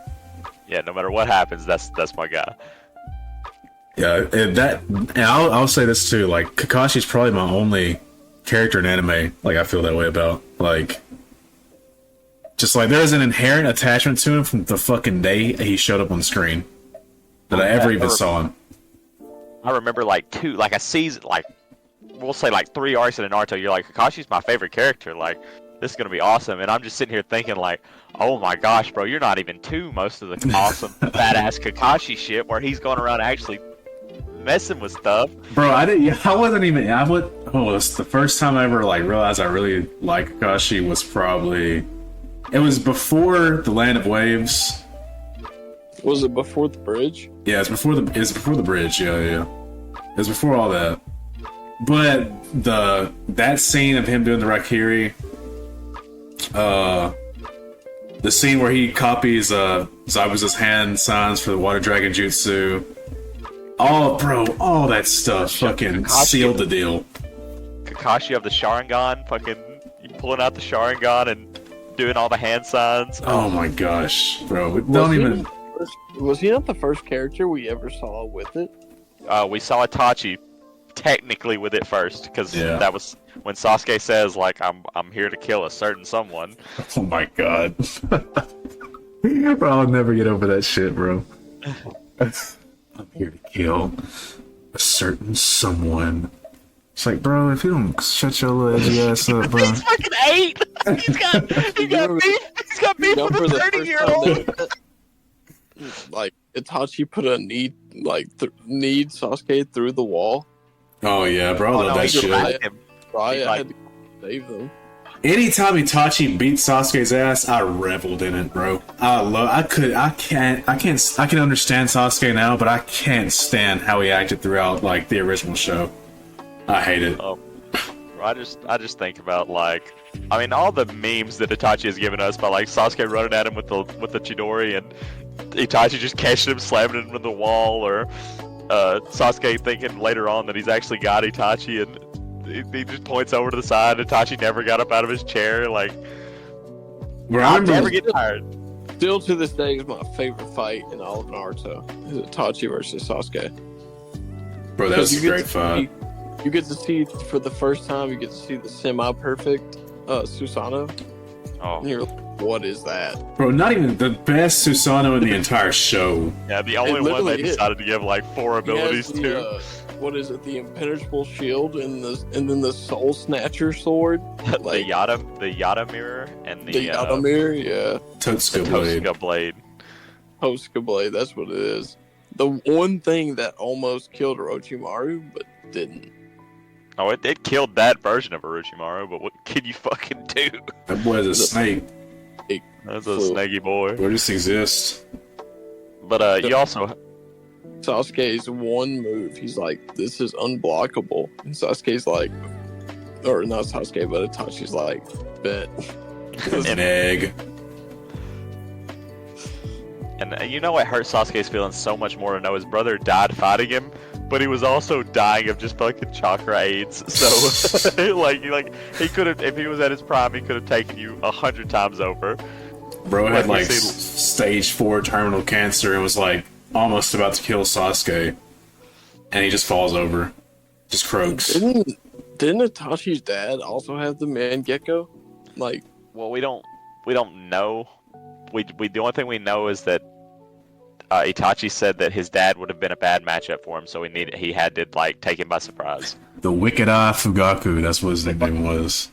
Yeah, no matter what happens, that's my guy. Yeah, and I'll say this too. Like, Kakashi's probably my only character in anime. Like, I feel that way about. Like, just like there's an inherent attachment to him from the fucking day he showed up on screen that I ever even saw him. I remember like a season, like we'll say like 3 arcs in Naruto. You're like, Kakashi's my favorite character. Like, this is gonna be awesome. And I'm just sitting here thinking like, oh my gosh, bro, you're not even 2 most of the awesome badass Kakashi shit where he's going around actually messing with stuff. Bro, the first time I ever like realized I really liked Kakashi was before the Land of Waves. Was it before the bridge? Yeah, it's before the bridge. Yeah. It was before all that. But that scene of him doing the Raikiri, the scene where he copies Zabuza's hand signs for the Water Dragon Jutsu. All that stuff fucking sealed the deal. Kakashi of the Sharingan, fucking pulling out the Sharingan and doing all the hand signs. Oh my gosh, bro. Was he not the first character we ever saw with it? We saw Itachi technically with it first, because that was when Sasuke says like I'm here to kill a certain someone. Oh my god. Bro, I'll never get over that shit, bro. I'm here to kill a certain someone. It's like, bro, if you don't shut your little edgy ass up, bro. He's fucking 8. He's got beef with a 30-year-old. Like, Itachi put a need Sasuke through the wall. Oh yeah, bro, I love that shit. I had to save them. Anytime Itachi beat Sasuke's ass, I reveled in it, bro. I can understand Sasuke now, but I can't stand how he acted throughout like the original show. I hate it. I just think about like, I mean, all the memes that Itachi has given us by like Sasuke running at him with the Chidori and Itachi just catching him, slamming him into the wall, or Sasuke thinking later on that he's actually got Itachi and he just points over to the side. Itachi never got up out of his chair. Like, I'll never get tired. Still to this day is my favorite fight in all of Naruto. Is Itachi versus Sasuke. Bro, that was a great fight. You get to see for the first time. You get to see the semi-perfect Susanoo. Oh, and you're what is that? Bro, not even the best Susanoo in the entire show. Yeah, the only one they literally is. decided to give like 4 abilities He has to. the, what is it? The impenetrable shield and then the soul snatcher sword. The Yada mirror and The Yadomir, yeah. Totsuka Blade. Tosuka blade. Hosuka Blade, that's what it is. The one thing that almost killed Orochimaru, but didn't. Oh, it killed that version of Orochimaru, but what can you fucking do? That boy's a snake. That's a snaky boy. Boy just exists. But you also Sasuke's one move, he's like, this is unblockable. And Sasuke's like, or not Sasuke, but Itachi's like, bet. An egg. And you know what hurt Sasuke's feelings so much more to know his brother died fighting him, but he was also dying of just fucking chakra AIDS. So like he could have, if he was at his prime, he could have taken you 100 times over. Bro had Like, like we see- stage 4 terminal cancer and was like almost about to kill Sasuke, and he just falls over, just croaks. Didn't Itachi's dad also have the man gecko? Like, Well, we don't know. We the only thing we know is that Itachi said that his dad would have been a bad matchup for him, so he had to like take him by surprise. The Wicked Eye Fugaku, that's what his nickname was.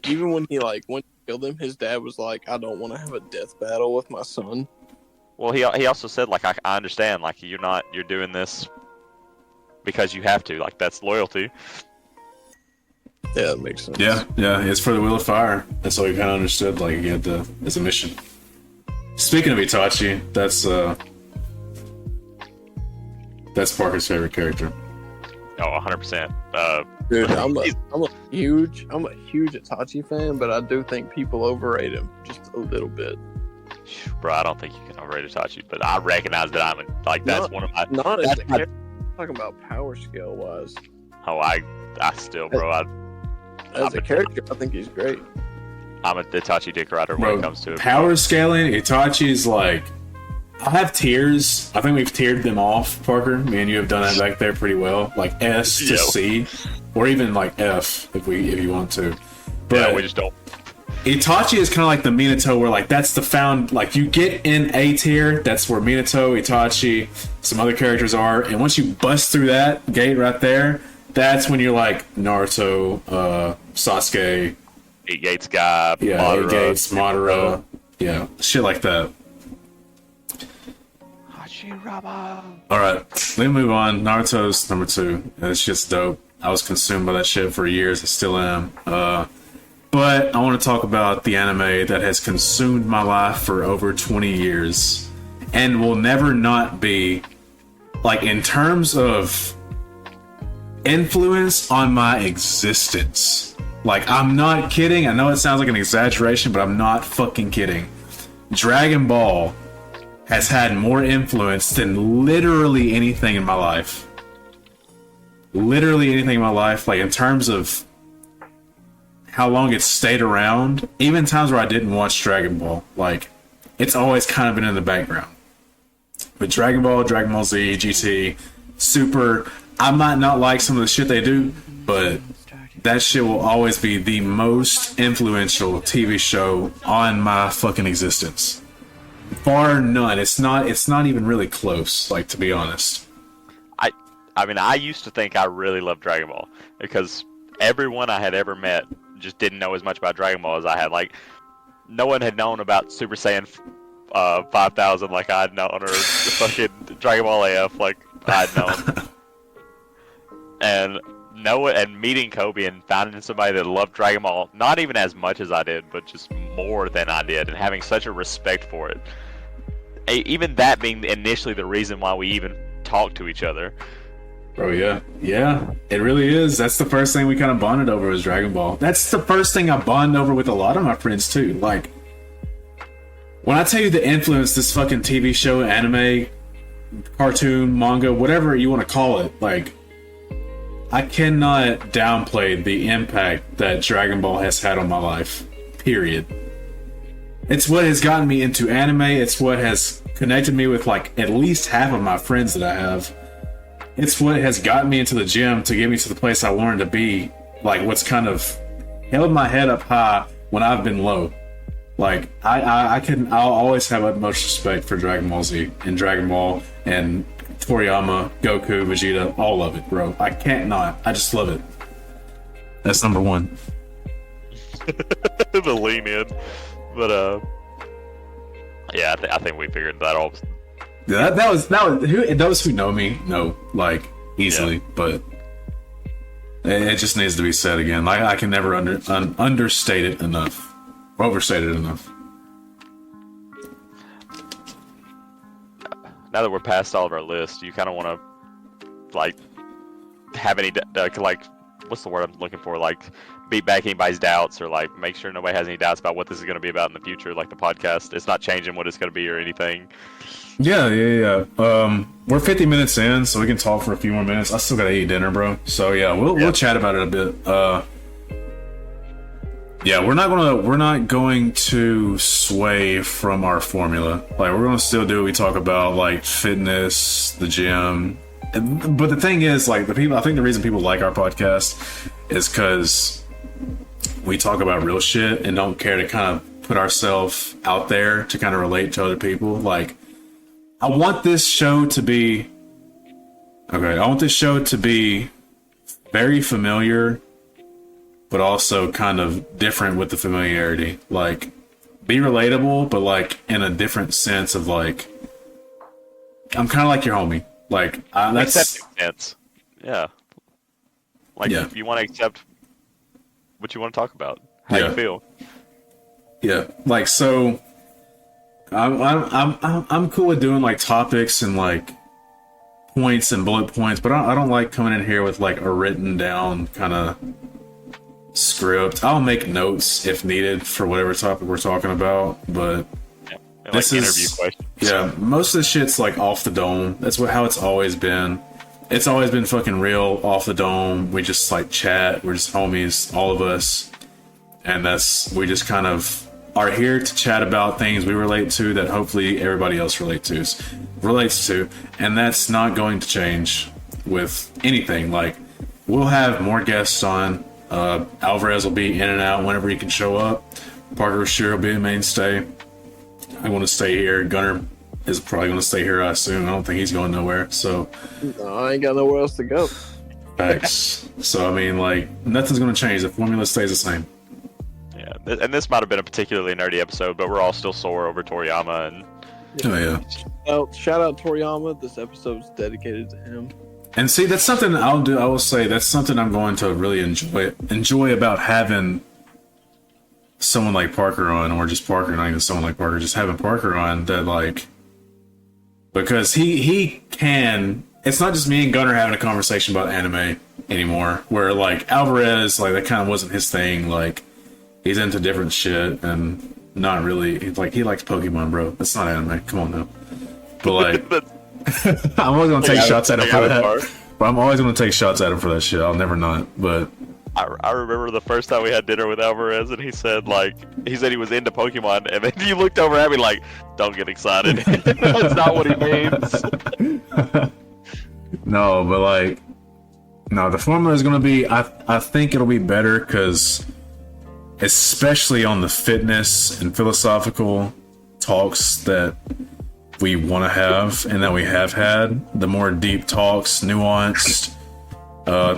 even when he like went to kill him, his dad was like, I don't want to have a death battle with my son. Well, he also said like I understand, like you're doing this because you have to, like that's loyalty. Yeah, that makes sense. Yeah, it's for the Wheel of Fire. That's all he kind of understood, like he had to, as a mission. Speaking of Itachi, that's Parker's favorite character. Oh, 100%. Dude, I'm a huge Itachi fan, but I do think people overrate him just a little bit. Bro, I don't think you can overrate Itachi, but I recognize that that's one of my. Not as a character. I'm talking about power scale wise. Oh, I still, bro. As a character, I think he's great. I'm a Itachi dick rider when Bro, it comes to it. power scaling, Itachi's like, I have tiers. I think we've tiered them off, Parker. Me and you have done that back there pretty well. Like S to Yep. C, or even like F if you want to. But Yeah, we just don't. Itachi is kind of like the Minato, where like that's the found, like you get in A tier, that's where Minato, Itachi, some other characters are, and once you bust through that gate right there, that's when you're like Naruto, Sasuke, Eight Gates guy, yeah, Madara, Gates, Madara, yeah, shit like that. Hashirama. All right, let me move on. Naruto's number 2. It's just dope. I was consumed by that shit for years. I still am. But I want to talk about the anime that has consumed my life for over 20 years and will never not be, like, in terms of influence on my existence. Like, I'm not kidding. I know it sounds like an exaggeration, but I'm not fucking kidding. Dragon Ball has had more influence than literally anything in my life. Literally anything in my life, like in terms of how long it's stayed around, even times where I didn't watch Dragon Ball, like it's always kind of been in the background. But Dragon Ball, Dragon Ball Z, GT, Super, I might not like some of the shit they do, but that shit will always be the most influential TV show on my fucking existence. Bar none. It's not even really close, like, to be honest. I mean, I used to think I really loved Dragon Ball because everyone I had ever met just didn't know as much about Dragon Ball as I had. Like, no one had known about Super Saiyan 5000 like I'd known, or fucking Dragon Ball AF like I'd known. And meeting Kobe and finding somebody that loved Dragon Ball, not even as much as I did, but just more than I did, and having such a respect for it. Even that being initially the reason why we even talked to each other. Oh yeah, it really is. That's the first thing we kind of bonded over was Dragon Ball. That's the first thing I bond over with a lot of my friends too. Like, when I tell you the influence this fucking TV show, anime, cartoon, manga, whatever you want to call it, like, I cannot downplay the impact that Dragon Ball has had on my life. Period. It's what has gotten me into anime. It's what has connected me with like at least half of my friends that I have. It's what has gotten me into the gym to get me to the place I wanted to be. Like, what's kind of held my head up high when I've been low. Like I'll always have utmost respect for Dragon Ball Z and Dragon Ball and Toriyama, Goku, Vegeta, all of it, bro. I can't not. I just love it. That's number one. The lean in, but yeah, I think we figured that all. Yeah, that was who, those who know me know like easily, but it just needs to be said again. Like I can never understate it enough, overstate it enough. Now that we're past all of our lists, you kind of want to like have any like what's the word I'm looking for? Like beat back anybody's doubts or like make sure nobody has any doubts about what this is going to be about in the future. Like the podcast, it's not changing what it's going to be or anything. Yeah. We're 50 minutes in, so we can talk for a few more minutes. I still gotta eat dinner, bro. So yeah, we'll chat about it a bit. Yeah, we're not going to sway from our formula. Like we're gonna still do what we talk about, like fitness, the gym. But the thing is, like I think the reason people like our podcast is because we talk about real shit and don't care to kind of put ourselves out there to kind of relate to other people. Like I want this show to be very familiar, but also kind of different with the familiarity. Like, be relatable, but like in a different sense of like, I'm kind of like your homie. Like, that's sense. Yeah. Like, if you want to accept what you want to talk about, how you feel. Yeah. Like, so I'm cool with doing like topics and like points and bullet points, but I don't like coming in here with like a written down kind of script. I'll make notes if needed for whatever topic we're talking about, but this is interview questions. Yeah, most of the shit's like off the dome. That's how it's always been. It's always been fucking real, off the dome. We just like chat. We're just homies, all of us, and we just kind of are here to chat about things we relate to that hopefully everybody else relates to, and that's not going to change with anything. Like, we'll have more guests on. Alvarez will be in and out whenever he can show up. Parker sure will be a mainstay. I want to stay here. Gunner is probably going to stay here, I assume. I don't think he's going nowhere. So no, I ain't got nowhere else to go. Thanks. So I mean, like, nothing's going to change. The formula stays the same. Yeah, and this might have been a particularly nerdy episode, but we're all still sore over Toriyama. And oh yeah. Shout out Toriyama. This episode's dedicated to him. And see, that's something I will say that's something I'm going to really enjoy about having someone like Parker on, or just Parker, not even someone like Parker, just having Parker on, that like, because he can, it's not just me and Gunner having a conversation about anime anymore, where like Alvarez, like that kind of wasn't his thing. Like, he's into different shit and not really, like, he likes Pokemon, bro. That's not anime. Come on now. But like, I'm always gonna take shots at him for that. But I'm always gonna take shots at him for that shit. I'll never not. But I remember the first time we had dinner with Alvarez, and he said he was into Pokemon, and then you looked over at me like, "Don't get excited." That's not what he means. No, but like, no, the formula is gonna be. I think it'll be better because, especially on the fitness and philosophical talks that we want to have and that we have had, the more deep talks, nuanced,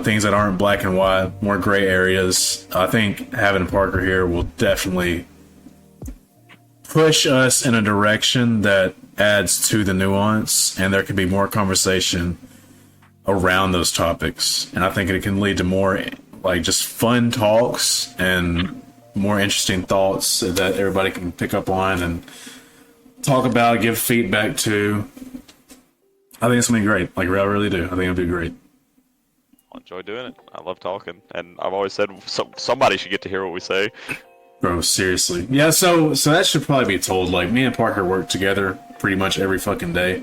things that aren't black and white, more gray areas. I think having Parker here will definitely push us in a direction that adds to the nuance, and there can be more conversation around those topics. And I think it can lead to more like just fun talks and more interesting thoughts that everybody can pick up on and talk about, give feedback to. I think it's gonna be great. Like, I really do. I think it'll be great. I enjoy doing it. I love talking, and I've always said somebody should get to hear what we say. Bro, seriously. Yeah, so that should probably be told. Like, me and Parker work together pretty much every fucking day.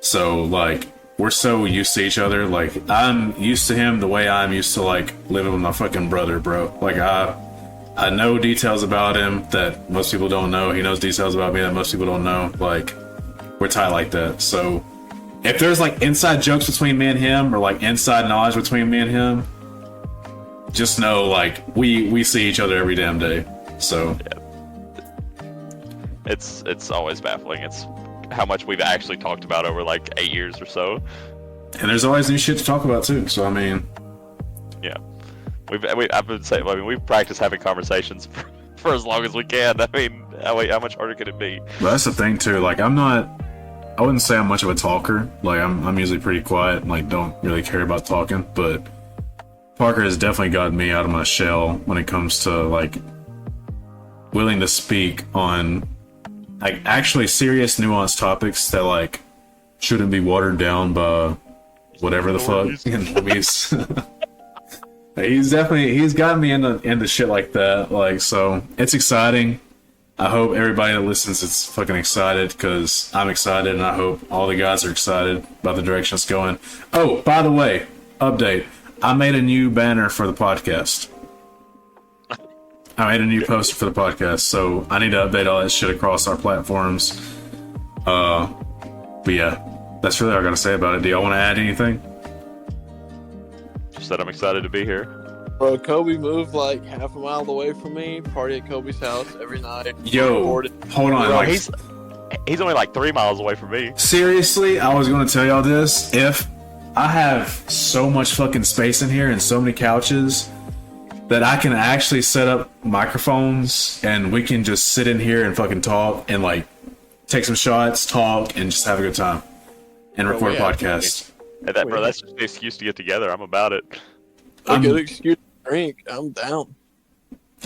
So, like, we're so used to each other. Like, I'm used to him the way I'm used to, like, living with my fucking brother, bro. Like, I know details about him that most people don't know. He knows details about me that most people don't know. Like, we're tight like that. So if there's like inside jokes between me and him, or like inside knowledge between me and him, just know like we see each other every damn day. So It's always baffling. It's how much we've actually talked about over like 8 years or so. And there's always new shit to talk about too. So I mean, yeah, I've been saying. I mean, we've practiced having conversations for as long as we can. I mean, how much harder could it be? but that's the thing too. Like I wouldn't say I'm much of a talker. Like I'm usually pretty quiet. And, like don't really care about talking. But Parker has definitely gotten me out of my shell when it comes to like willing to speak on like actually serious, nuanced topics that like shouldn't be watered down by whatever the fuck. He's gotten me into shit like that. Like so, it's exciting. I hope everybody that listens is fucking excited because I'm excited, and I hope all the guys are excited about the direction it's going. Oh, by the way, update. I made a new banner for the podcast. I made a new poster for the podcast, so I need to update all that shit across our platforms. But yeah, that's really all I gotta say about it. Do y'all want to add anything? Just that I'm excited to be here. Bro, Kobe moved like half a mile away from me. Party at Kobe's house every night. Yo, hold on. Bro, Like, he's only like 3 miles away from me. seriously, I was gonna tell y'all this. If I have so much fucking space in here and so many couches that I can actually set up microphones and we can just sit in here and fucking talk and like take some shots, talk, and just have a good time and record a podcast. And that's just the excuse to get together. I'm about it. A good excuse to drink. I'm down.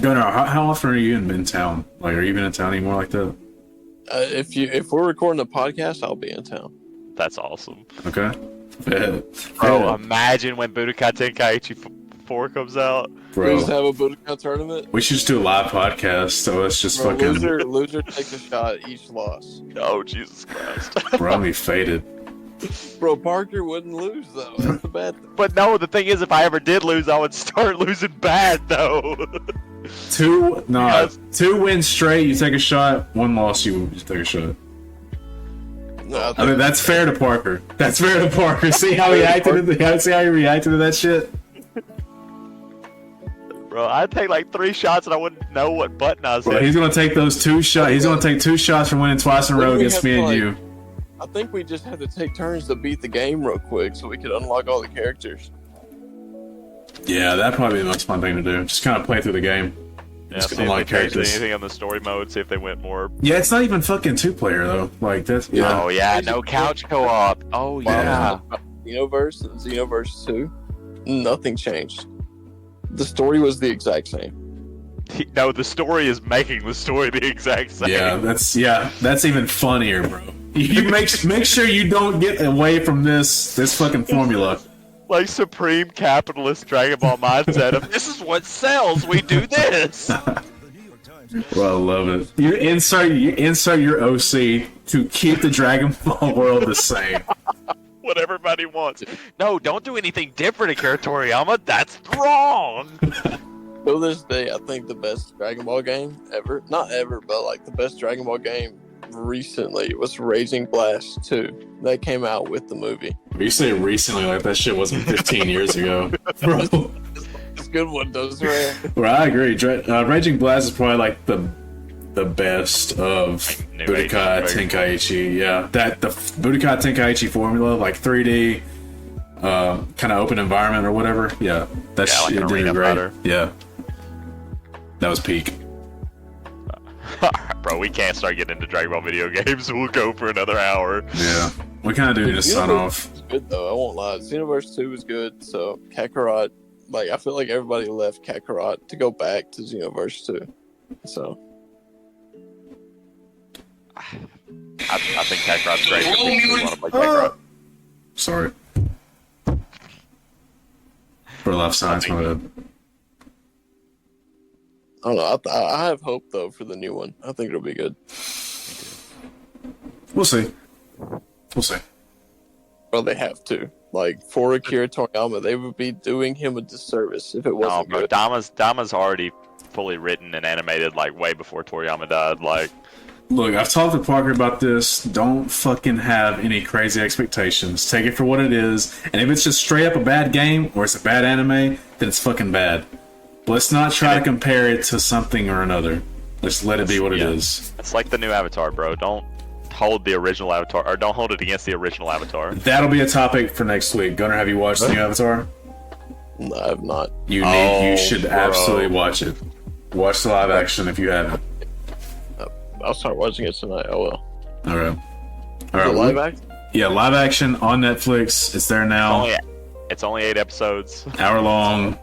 Gunnar, how often are you in town? Like, are you even in town anymore like that? If we're recording a podcast, I'll be in town. That's awesome. Okay. Bro, imagine when Budokai Tenkaichi 4 comes out. We just have a Budokai tournament. We should just do a live podcast, so it's just Bro, fucking... Loser takes a shot each loss. Oh, Jesus Christ. Bro, I'll be faded. Bro, Parker wouldn't lose, though. That's the bad thing. But no, the thing is, if I ever did lose, I would start losing bad, though. 2 wins straight, you take a shot. 1 loss, you take a shot. No, I mean, that's fair to Parker. That's fair to Parker. See how he reacted? See how he reacted to that shit? Bro, I'd take like 3 shots and I wouldn't know what button I was Bro, hitting. he's gonna take those 2 shots. He's gonna take 2 shots for winning twice in a row against me and you. I think we just had to take turns to beat the game real quick so we could unlock all the characters. Yeah, that'd probably be the most fun thing to do. Just kind of play through the game. Yeah, Just see if they unlock changed characters. anything on the story mode, see if they went more. Yeah, it's not even fucking 2-player though. Like that's Oh yeah, no couch co-op. Oh yeah. Xenoverse and Xenoverse 2, nothing changed. The story was the exact same. No, the story is making the story the exact same. Yeah, that's even funnier, bro. You make sure you don't get away from this fucking formula. Like supreme capitalist Dragon Ball mindset of this is what sells. We do this. Well, I love it. You insert your OC to keep the Dragon Ball world the same. What everybody wants. No, don't do anything different, Akira Toriyama. That's wrong. To this day, I think the best Dragon Ball game ever, not ever, but like the best Dragon Ball game recently was Raging Blast 2. That came out with the movie. You say recently, like that shit wasn't 15 years ago, bro. It's a good one, does right? Well, I agree. Raging Blast is probably like the best of New Budokai Age, Tenkaichi. Yeah, the Budokai Tenkaichi formula, like 3D, kind of open environment or whatever. Yeah, that Yeah, like shit an did arena great. fighter. Yeah, that was peak. Bro, we can't start getting into Dragon Ball video games. We'll go for another hour. Yeah, we kind of do just sign off. It's good though. I won't lie. Xenoverse 2 was good. So Kakarot, like I feel like everybody left Kakarot to go back to Xenoverse 2. So I think Kakarot's great. For people who want to play Kakarot. Sorry. For left science, my bad. I don't know. I have hope though for the new one. I think it'll be good. We'll see. We'll see. Well, they have to. Like for Akira Toriyama, they would be doing him a disservice if it No, wasn't bro, good. Dama's already fully written and animated like way before Toriyama died. Like, Look, I've talked to Parker about this. Don't fucking have any crazy expectations. Take it for what it is. And if it's just straight up a bad game or it's a bad anime, then it's fucking bad. But let's not try to compare it to something or another. Just let it be what it Yeah. is. It's like the new Avatar, bro. Don't hold the original Avatar, or don't hold it against the original Avatar. That'll be a topic for next week. Gunnar, have you watched the new Avatar? No, I have not. You should bro. absolutely watch it. Watch the live action if you haven't. I'll start watching it tonight. I will. All right. All The right. live action? Yeah, live action on Netflix. It's there now. It's only 8 episodes. Hour long.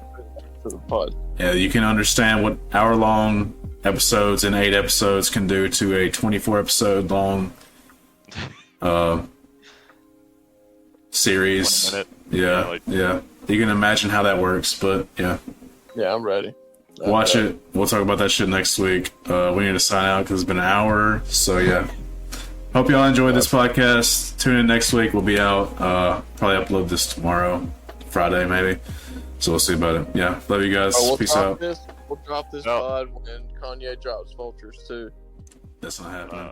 For the pod. Yeah, you can understand what hour long episodes and 8 episodes can do to a 24 episode long series. 1 minute. Yeah, like- yeah. You can imagine how that works, but yeah. Yeah, I'm ready. Watch it. We'll talk about that shit next week. We need to sign out because it's been an hour. So yeah. Hope y'all enjoyed this podcast. Tune in next week. We'll be out. Probably upload this tomorrow, Friday maybe. So we'll see about it. Yeah. Love you guys. We'll Peace drop out. We'll drop this No. pod when Kanye drops Vultures too. That's not happening.